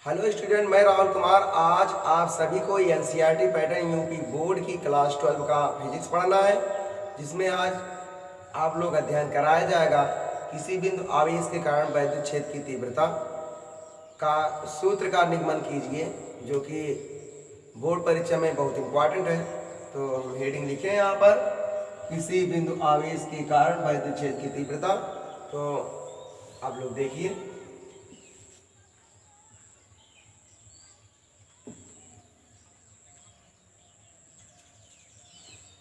Hello student, मैं राहुल कुमार। आज आप सभी को एनसीईआरटी पैटर्न यूपी बोर्ड की क्लास 12 का फिजिक्स पढ़ना है, जिसमें आज आप लोग अध्ययन कराया जाएगा किसी बिंदु आवेश के कारण वैद्युत क्षेत्र की तीव्रता का सूत्र का निगमन कीजिए, जो कि बोर्ड परीक्षा में बहुत इंपॉर्टेंट है। तो हम हेडिंग लिखे हैं यहाँ पर, किसी बिंदु आवेश के कारण वैद्युत क्षेत्र की तीव्रता। तो आप लोग देखिए,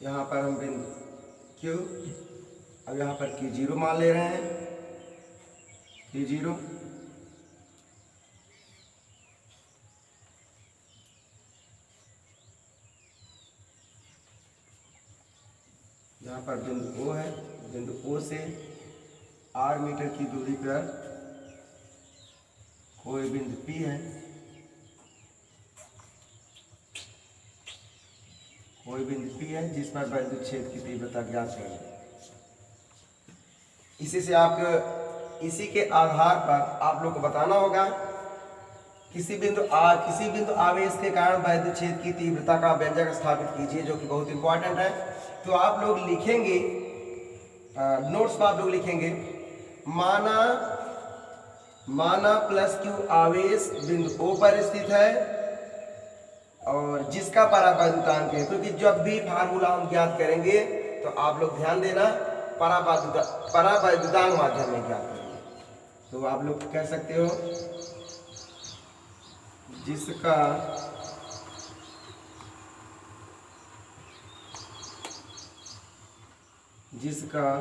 यहाँ पर हम बिंदु Q, अब यहाँ पर Q0 मान ले रहे हैं। Q0 यहाँ पर बिंदु O है, बिंदु O से R मीटर की दूरी पर कोई बिंदु P है, कोई बिंदु P है जिस पर वैद्युत क्षेत्र की तीव्रता ज्ञात करें। इसी के आधार पर आप लोग को बताना होगा किसी बिंदु आवेश के कारण वैद्युत क्षेत्र की तीव्रता का व्यंजक स्थापित कीजिए, जो कि बहुत इंपॉर्टेंट है। तो आप लोग लिखेंगे, नोट्स में आप लोग लिखेंगे, माना प्लस Q आवेश बिंदु O पर स्थित है और जिसका परावैद्युतांक है। क्योंकि जब भी फार्मूला हम ज्ञात करेंगे तो आप लोग ध्यान देना, परावैद्युतांक माध्यम में ज्ञात करेंगे। तो आप लोग कह सकते हो जिसका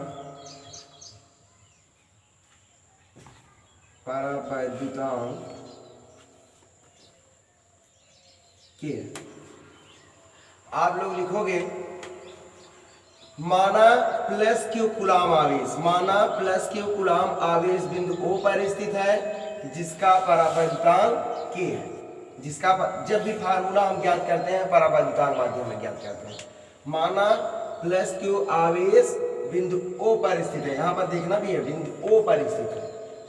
परावैद्युतांक के आप लोग लिखोगे माना प्लस Q कूलाम आवेश, माना प्लस Q कूलाम आवेश बिंदु O पर स्थित है, जिसका परावैद्युतांक K है। जब भी फार्मूला हम ज्ञात करते हैं परावैद्युतांक माध्यम में ज्ञात करते हैं। माना प्लस Q आवेश बिंदु O पर स्थित है, यहाँ पर देखना भी है, बिंदु O पर स्थित है।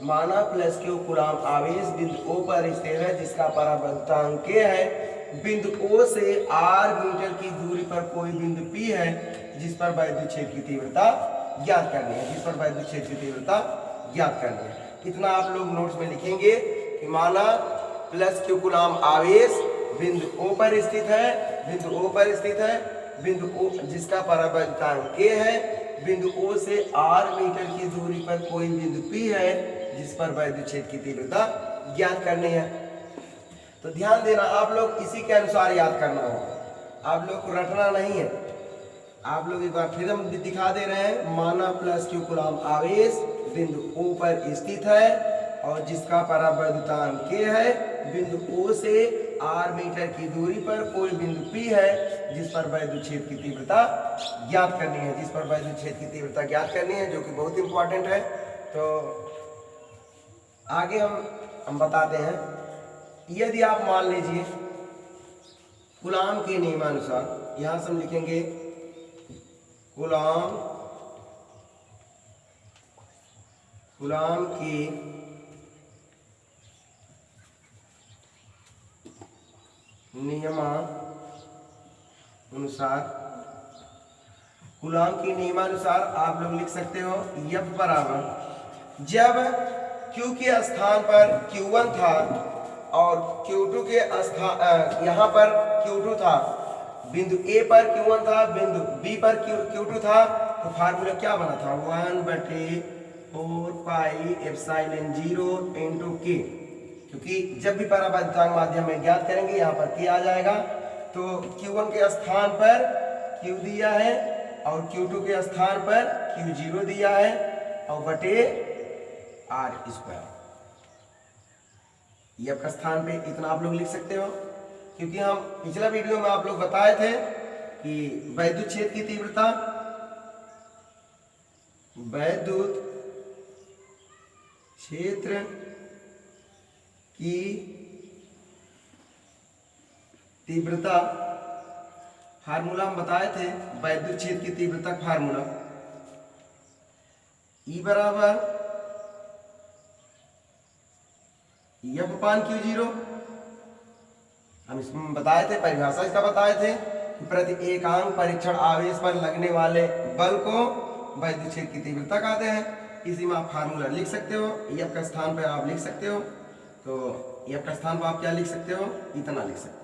माना प्लस Q कूलाम आवेश बिंदु O पर स्थित है, जिसका परावैद्युतांक K है। बिंदु O से R मीटर की दूरी पर कोई बिंदु P है जिस पर वैद्युत क्षेत्र की तीव्रता ज्ञात करनी है, इतना आप लोग नोट्स में लिखेंगे कि माना प्लस Q कूलाम आवेश बिंदु O पर स्थित है, बिंदु O जिसका परावैद्युतांक K है। बिंदु O से R मीटर की दूरी पर कोई बिंदु P है जिस पर वैद्युत क्षेत्र की तीव्रता ज्ञात करनी है। तो ध्यान देना, आप लोग इसी के अनुसार याद करना होगा, आप लोग को रटना नहीं है। आप लोग एक बार फिर हम दिखा दे रहे हैं, माना प्लस Q कूलाम आवेश बिंदु O पर स्थित है और जिसका परावैद्युतांक K है। बिंदु O से R मीटर की दूरी पर कोई बिंदु P है जिस पर वैद्युत क्षेत्र की तीव्रता ज्ञात करनी है, जो कि बहुत इंपॉर्टेंट है। तो आगे हम बताते हैं, यदि आप मान लीजिए कूलाम के नियमानुसार, यहां से हम लिखेंगे कूलाम के नियमानुसार आप लोग लिख सकते हो F बराबर, जब Q के स्थान पर Q1 था और Q2 के स्थान यहाँ पर Q2 था, बिंदु A पर Q1 था, बिंदु B पर Q2 था, तो फार्मूला क्या बना था, 1/4 पाई एप्सिलॉन 0 इंटू K। क्योंकि जब भी परावैद्युतांक माध्यम में ज्ञात करेंगे यहाँ पर K आ जाएगा। तो Q1 के स्थान पर Q दिया है और Q2 के स्थान पर Q0 दिया है और बटे R स्क्वायर। F का स्थान पे इतना आप लोग लिख सकते हो, क्योंकि हम पिछला वीडियो में आप लोग बताए थे कि वैद्युत क्षेत्र की तीव्रता फार्मूला हम बताए थे, वैद्युत क्षेत्र की तीव्रता फार्मूला E बराबर F/Q0 हम इसमें बताए थे, परिभाषा इसका बताए थे कि प्रति एकांक परीक्षण आवेश पर लगने वाले बल को वैद्युत क्षेत्र की तीव्रता कहते हैं। इसी में आप फार्मूला लिख सकते हो, एफ का स्थान पर आप लिख सकते हो, तो एफ का स्थान पर आप क्या लिख सकते हो, इतना लिख सकते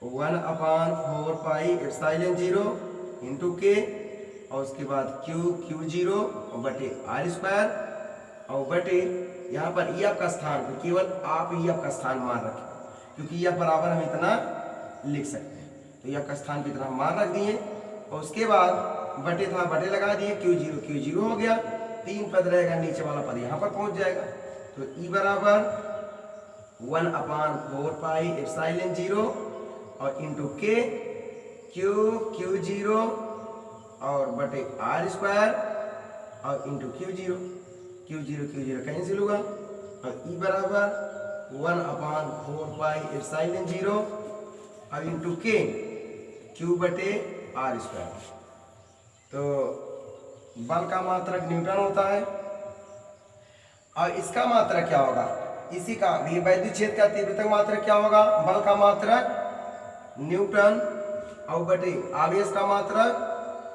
हो 1/4 पाई एप्सिलॉन 0 इंटू के, और उसके बाद Q0 और बटे R स्क्वायर, और बटे यहाँ पर एफ का स्थान पर केवल आप एफ का स्थान मान रखें, क्योंकि एफ बराबर हम इतना लिख सकते हैं, तो एफ का स्थान पर इतना मान रख दिए, और उसके बाद बटे था बटे लगा दिए, Q0 हो गया, 3 पद रहेगा, नीचे वाला पद यहाँ पर पहुंच जाएगा, तो E बराबर 1/4 पाई एप्सिलॉन 0 और इंटू के Q0 और बटे R स्क्वायर और इंटू Q0 कैंसिल होगा, और E बराबर 1/4 पाई एप्सिलॉन 0 और इंटू के Q बटे R स्क्वायर। तो बल का मात्रक न्यूटन होता है, और इसका मात्रक क्या होगा, इसी का ये वैद्युत क्षेत्र का तीव्रता मात्रक क्या होगा, बल का मात्रक न्यूटन और बटे आवेश का मात्रक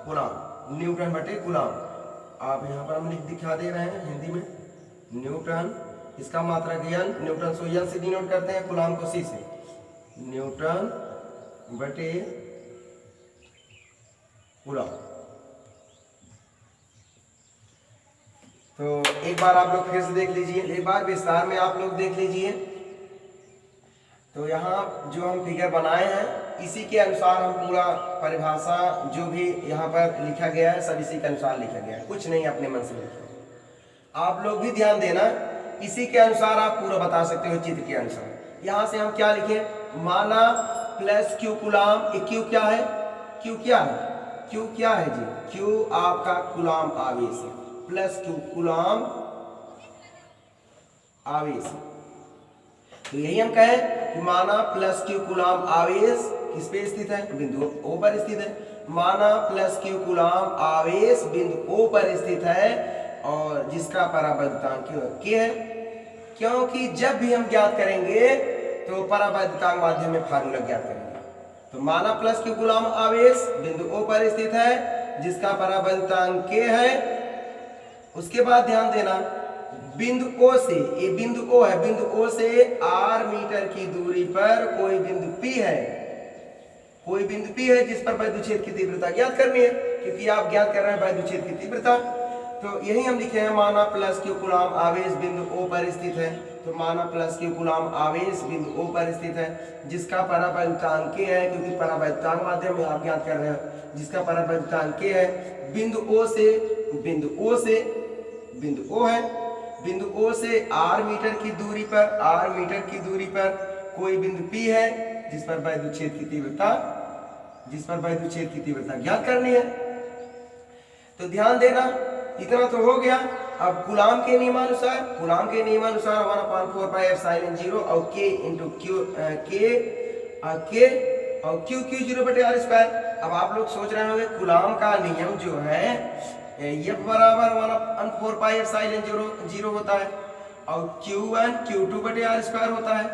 कूलम, न्यूटन बटे कूलम। आप यहाँ पर हम लिख दिखा दे रहे हैं हिंदी में, न्यूटन, इसका मात्रक n, न्यूटन को n से डिनोट करते हैं, कूलम को c से, न्यूटन बटे कूलम। तो एक बार आप लोग फिर से देख लीजिए, एक बार विस्तार में आप लोग देख लीजिए। तो यहाँ जो हम फिगर बनाए हैं इसी के अनुसार हम पूरा परिभाषा जो भी यहाँ पर लिखा गया है सब इसी के अनुसार लिखा गया है, कुछ नहीं अपने मन से लिखा। आप लोग भी ध्यान देना, इसी के अनुसार आप पूरा बता सकते हो चित्र के अनुसार। यहाँ से हम क्या लिखें, माना प्लस क्यू कूलम, क्यू क्या है, क्यू क्या है, क्यू क्या है जी, क्यू आपका कूलम आवेश है, प्लस क्यू कूलम आवेश। तो यही हम कहें कि माना प्लस क्यू कूलम आवेश किस पे स्थित है, बिंदु O पर स्थित है। माना प्लस क्यू कूलम आवेश बिंदु O पर स्थित है और जिसका परावैद्युतांक K है, क्योंकि जब भी हम ज्ञात करेंगे तो परावैद्युतांक माध्यम में फार्मूला ज्ञात करेंगे। तो माना प्लस क्यू कूलम आवेश बिंदु O पर स्थित है जिसका परावैद्युतांक K है। उसके बाद ध्यान देना, बिंदु O से, ये बिंदु O है, बिंदु O से R मीटर की दूरी पर कोई बिंदु P है, कोई बिंदु P है जिस पर वैद्युत क्षेत्र की तीव्रता ज्ञात करनी है, क्योंकि आप ज्ञात कर रहे हैं वैद्युत क्षेत्र की तीव्रता। तो यही हम लिखे हैं, माना प्लस क्यू कूलम आवेश बिंदु O पर स्थित है। तो माना प्लस क्यू कूलम आवेश बिंदु O पर स्थित है जिसका परावैद्युतांक K है, क्योंकि परावैद्युतांक माध्यम में आप ज्ञात कर रहे हैं, जिसका परावैद्युतांक K है। बिंदु O से बिंदु O है, बिंदु O से R मीटर की दूरी पर कोई बिंदु P है जिस पर वैद्युत क्षेत्र की तीव्रता ज्ञात करनी है। तो ध्यान देना, इतना तो हो गया। अब कूलम के नियमानुसार 1/4 पाई एप्सिलॉन 0 और K इंटू Q0 बटे R स्क्वायर। अब आप लोग सोच रहे होंगे कूलम का नियम जो है F बराबर 1/4 पाई एप्सिलॉन 0 होता है और Q2 बटे R स्क्वायर होता है।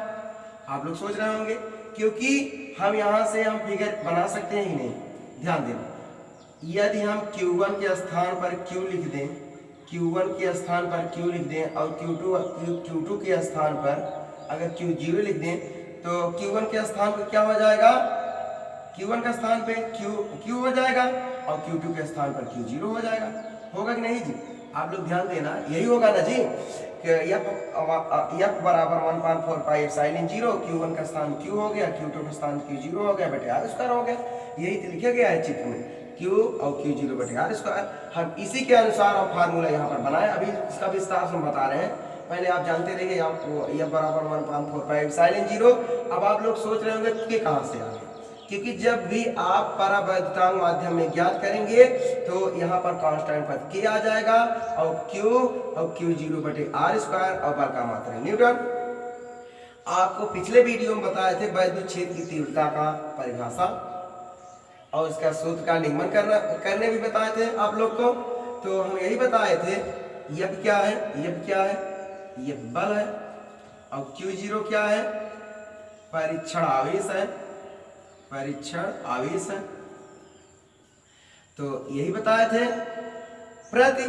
आप लोग सोच रहे होंगे, क्योंकि हम यहाँ से हम फिगर बना सकते हैं ही नहीं। ध्यान देना, यदि हम Q1 के स्थान पर Q लिख दें, Q1 के स्थान पर Q लिख दें और Q2 के स्थान पर अगर Q0 लिख दें, तो Q1 के स्थान पर क्या हो जाएगा, Q1 के स्थान पे Q हो जाएगा और Q2 के स्थान पर Q0 हो जाएगा। होगा कि नहीं जी? आप लोग ध्यान देना, यही होगा ना जी कि F बराबर 1/4 पाई एप्सिलॉन 0, Q1 का स्थान Q हो गया, Q2 का स्थान Q0 हो गया बटे R स्क्वायर हो गया। यही तो लिखा गया है चित्र में, Q और Q0 बटे R स्क्वायर। हम इसी के अनुसार हम फार्मूला यहाँ पर बनाए, अभी इसका विस्तार से हम बता रहे हैं। पहले आप जानते रहिए आपको F बराबर 1/4 पाई एप्सिलॉन 0। अब आप लोग सोच रहे होंगे कि कहाँ से आ गए, क्योंकि जब भी आप परावैद्युतांक माध्यम में ज्ञात करेंगे तो यहाँ पर कांस्टेंट पद K आ जाएगा और Q और Q0 बटे R स्क्वायर और बल का मात्रक न्यूटन। आपको पिछले वीडियो में बताए थे वैद्युत क्षेत्र की तीव्रता का परिभाषा और उसका सूत्र का निगमन करने भी बताए थे आप लोग को। तो हम यही बताए थे, F क्या है, F बल है और Q0 क्या है, परीक्षण आवेश है, परीक्षण आवेश है। तो यही बताए थे। प्रति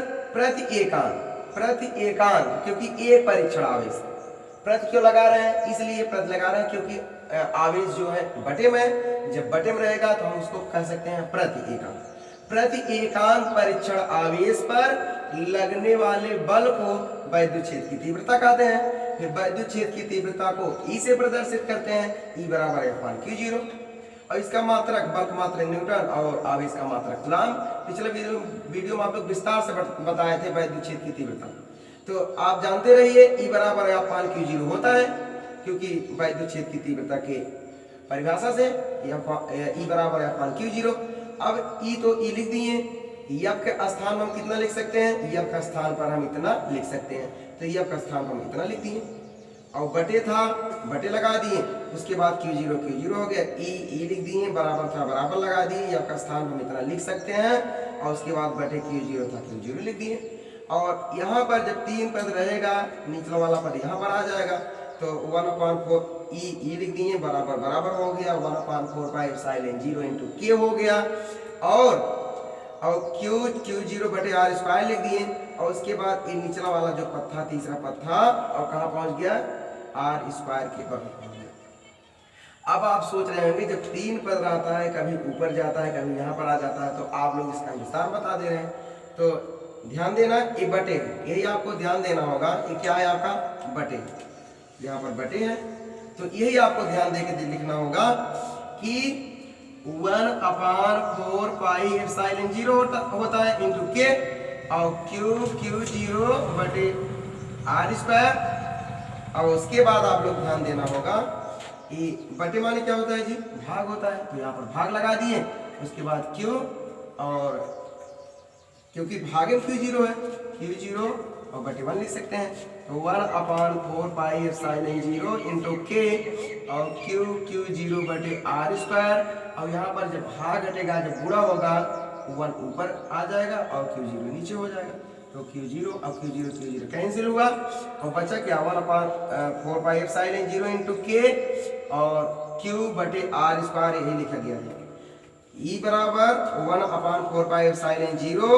एकांक, क्योंकि एक परीक्षण आवेश, प्रति क्यों लगा रहे हैं, इसलिए प्रति लगा रहे हैं क्योंकि आवेश जो है बटे में, जब बटे में रहेगा तो हम उसको कह सकते हैं प्रति एकांक। प्रति एकांक परीक्षण आवेश पर लगने वाले बल को वैद्युत क्षेत्र की तीव्रता कहते हैं। फिर वैद्युत क्षेत्र की तीव्रता को E से प्रदर्शित करते हैं, E बराबर F1Q0, और इसका मात्रक बल का मात्रक न्यूटन और आवेश का मात्रक कूलम। पिछले वीडियो में आप लोग विस्तार से बताए थे वैद्युत क्षेत्र की तीव्रता। तो आप जानते रहिए E बराबर F1Q0 होता है, क्योंकि वैद्युत क्षेत्र की तीव्रता के परिभाषा से E बराबर F1Q0। अब E तो E लिख दिए, F के स्थान पर हम कितना लिख सकते हैं, F का स्थान पर हम इतना लिख सकते हैं, तो F का स्थान पर हम इतना लिख दिए, और बटे था बटे लगा दिए, उसके बाद Q0 हो गया, E लिख दिए, बराबर था बराबर लगा दिए, F का स्थान हम इतना लिख सकते हैं, और उसके बाद बटे Q0 था Q0 लिख दिए। और यहाँ पर जब 3 पद रहेगा, निचला वाला पद यहाँ पर आ जाएगा, तो 1/4 E लिख दिए, बराबर बराबर हो गया, 1/4 पाई एप्सिलॉन 0 इंटू K हो गया, और Q0 बटे R² लिख दिए, और उसके बाद ये निचला वाला जो पद था, तीसरा पद था, और कहाँ पहुँच गया, R² के बगल पहुँच गया। अब आप सोच रहे होंगे जब 3 पद रहता है, कभी ऊपर जाता है, कभी यहाँ पर आ जाता है, तो आप लोग इसका विस्तार बता दे रहे हैं। तो ध्यान देना, ये बटे है, यही आपको ध्यान देना होगा। ये क्या है आपका, बटे, यहाँ पर बटे है, तो यही आपको ध्यान देकर लिखना होगा कि 1/4 पाई एप्सिलॉन 0 होता है इंटू K, और Q0 बटे R²। और उसके बाद आप लोग ध्यान देना होगा कि बटे माने क्या होता है जी, भाग होता है, तो यहाँ पर भाग लगा दिए, उसके बाद Q, और क्योंकि भाग में Q0 है, Q0 और बटे 1 लिख सकते हैं, तो 1/4 पाई एप्सिलॉन 0 इंटू K, और Q0 बटे R²। और यहाँ पर जब भाग घटेगा, जब गुणा होगा, 1 ऊपर आ जाएगा और Q0 नीचे हो जाएगा, तो Q0 और Q0 कैंसिल हुआ, और बचा क्या, 1/4 पाई एप्सिलॉन 0 इंटू K, और Q बटे R², यही लिखा गया है। E बराबर 1/4 पाई एप्सिलॉन 0,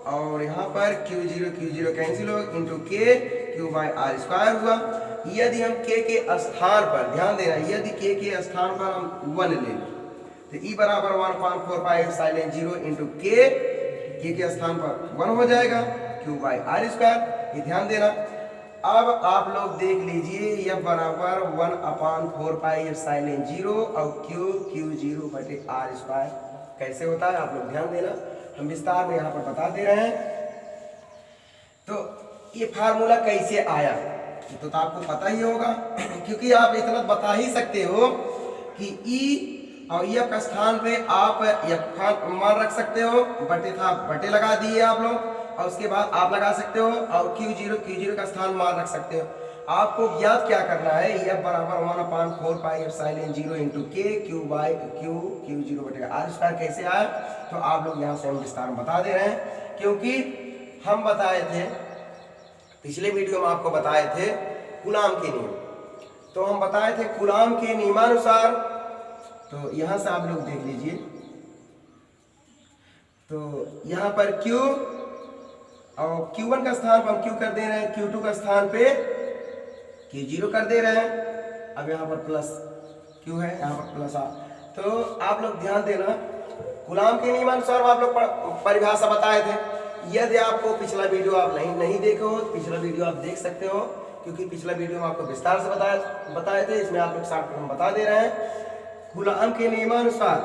और यहाँ पर Q0 कैंसिल हो into K, Q by R² हुआ। यदि हम K के स्थान पर ध्यान देना, यदि K के स्थान पर हम 1 ले लें, तो E बराबर 1/4 पाई एप्सिलॉन 0 इंटू K के स्थान पर 1 हो जाएगा, Q बाई R²। ये ध्यान देना। अब आप लोग देख लीजिए, F बराबर 1/4 पाई एप्सिलॉन 0 और Q0 बटे R² कैसे होता है, आप लोग ध्यान देना, हम विस्तार में यहाँ पर बता दे रहे हैं। तो ये फार्मूला कैसे आया, तो आपको पता ही होगा, क्योंकि आप इतना बता ही सकते हो कि E और F का स्थान पे आप F मान रख सकते हो, बटे था बटे लगा दिए आप लोग, और उसके बाद आप लगा सकते हो, और Q0 का स्थान मान रख सकते हो। आपको ज्ञात क्या करना है, F बराबर 1/4 pi epsilon 0 into K, Q0 बटे R² कैसे आया, तो आप लोग यहाँ से हम विस्तार में बता दे रहे हैं, क्योंकि हम बताए थे पिछले वीडियो में, आपको बताए थे कूलॉम के नियम। तो हम बताए थे कूलॉम के नियमानुसार, तो यहाँ से आप लोग देख लीजिए, तो यहाँ पर Q और Q1 का स्थान पर हम Q कर दे रहे हैं, Q2 का स्थान पे Q0 कर दे रहे हैं। अब यहाँ पर प्लस Q है, यहाँ पर प्लस R। तो आप लोग ध्यान देना, कूलॉम के नियमानुसार आप लोग परिभाषा बताए थे। यदि आपको पिछला वीडियो आप नहीं देखे हो, तो पिछला वीडियो आप देख सकते हो, क्योंकि पिछला वीडियो में आपको विस्तार से बताए थे, इसमें आप लोग शॉर्टकट हम बता दे रहे हैं। कूलॉम के नियमानुसार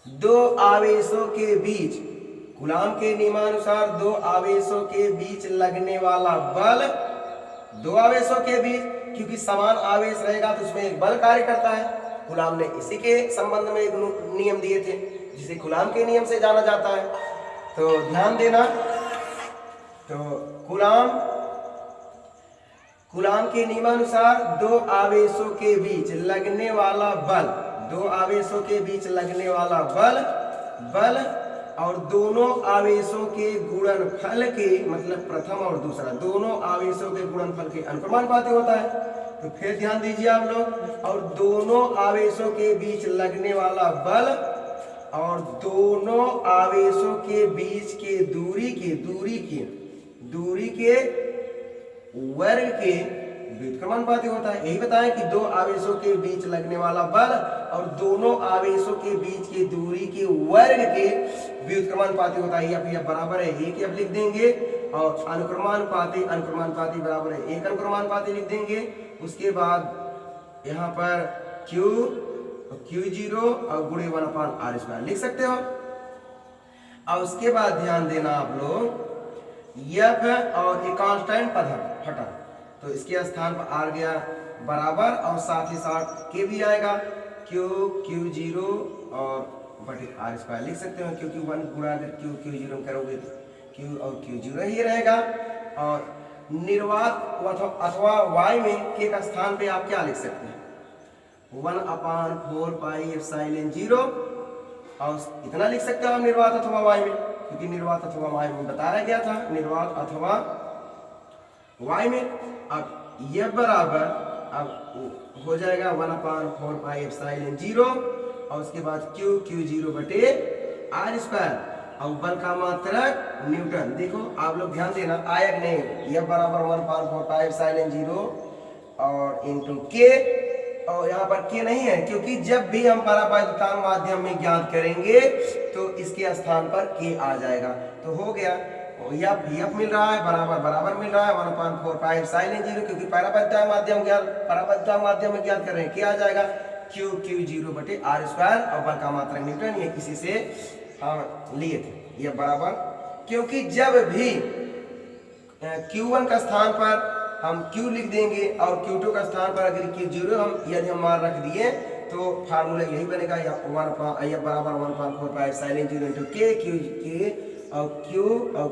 दो आवेशों के बीच, कूलॉम के नियमानुसार दो आवेशों के बीच लगने वाला बल, दो आवेशों के बीच, क्योंकि समान आवेश रहेगा तो उसमें एक बल कार्य करता है। कूलॉम ने इसी के संबंध में एक नियम दिए थे, जिसे कूलॉम के नियम से जाना जाता है। तो ध्यान देना, तो कूलॉम के नियमानुसार दो आवेशों के बीच लगने वाला बल, दो आवेशों के बीच लगने वाला बल और दोनों आवेशों के गुणनफल के, मतलब प्रथम और दूसरा, दोनों आवेशों के गुणनफल के अनुप्रमानुपाती होता है। तो फिर ध्यान दीजिए आप लोग, और दोनों आवेशों के बीच लगने वाला बल और दोनों आवेशों के बीच के दूरी के वर्ग के व्युत्क्रमानुपाती होता है। यही बताएं कि दो आवेशों के बीच लगने वाला बल और दोनों आवेशों के बीच की दूरी के वर्ग के व्युत्क्रमानुपाती होता है। या बराबर है एक अब लिख देंगे, और अनुक्रमानुपाती बराबर है एक अनुक्रमानुपाती लिख देंगे। उसके बाद यहाँ पर Q0 और गुणे 1/r² लिख सकते हो। और उसके बाद ध्यान देना आप लोग, F और एक कांस्टेंट पद हटा, तो इसके स्थान पर आ गया बराबर, और साथ ही साथ K भी आएगा, Q0 और बटे r² लिख सकते हो, क्योंकि 1 गुणा अगर Q0 करोगे तो Q और Q0 ही रहेगा। और निर्वात अथवा y में K का स्थान पे आप क्या लिख सकते हैं, 1/4πε0, और इतना लिख सकते हो आप निर्वात अथवा y में, क्योंकि निर्वात अथवा y में बताया गया था, निर्वात अथवा y में। अब यह बराबर अब हो जाएगा 1/4πε0, और उसके बाद Q0 बटे r², और बल का मात्रक न्यूटन। देखो आप लोग ध्यान देना, आयक नहीं, यह बराबर 1/4πε0 और इंटू K, और यहाँ पर K नहीं है, क्योंकि जब भी हम परावैद्युतांक माध्यम में ज्ञात करेंगे तो इसके स्थान पर K आ जाएगा। तो हो गया, F मिल रहा है बराबर मिल रहा है 1/4πε0, क्योंकि परावैद्युतांक माध्यम में ज्ञात कर रहे हैं, K आ जाएगा Q0 बटे r², और बल का मात्रक न्यूटन, ये किसी से हम लिए थे। ये बराबर, क्योंकि जब भी Q1 का स्थान पर हम Q लिख देंगे और Q2 का स्थान पर अगर Q0 यदि हम मान रख दिए तो फार्मूला यही बनेगा, या बराबर 1/4πε0 इंटू K और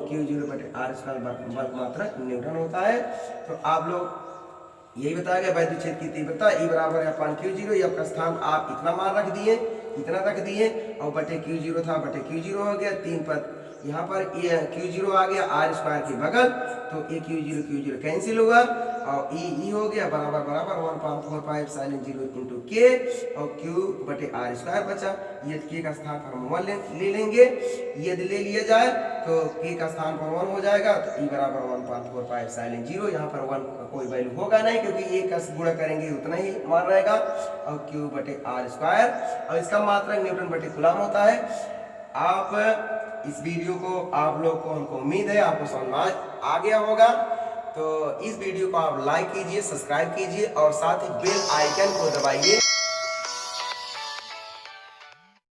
Q0 बटे r² बल मात्रक न्यूटन होता है। तो आप लोग यही बताया गया वैद्युत क्षेत्र की तीव्रता E बराबर है Q0, F का स्थान आप इतना मान रख दिए, इतना रख दिए, और बटे Q0 था बटे Q0 हो गया, 3 पद यहाँ पर Q0 आ गया r² के बगल, तो ये Q0 कैंसिल होगा, और E हो गया बराबर 1/4πε0 इंटू K और Q बटे r² बचा। यदि K का स्थान पर हम 1 ले लेंगे, यदि ले लिया जाए तो K का स्थान पर 1 हो जाएगा, तो E बराबर 1/4πε0, यहाँ पर 1 का कोई वैल्यू होगा नहीं, क्योंकि एक का गुणा करेंगे उतना ही मान रहेगा, और Q बटे r², और इसका मात्रक न्यूटन बटे कूलम होता है। आप इस वीडियो को आप लोग को, हमको उम्मीद है आपको समझ आ गया होगा। तो इस वीडियो को आप लाइक कीजिए, सब्सक्राइब कीजिए, और साथ ही बेल आइकन को दबाइए।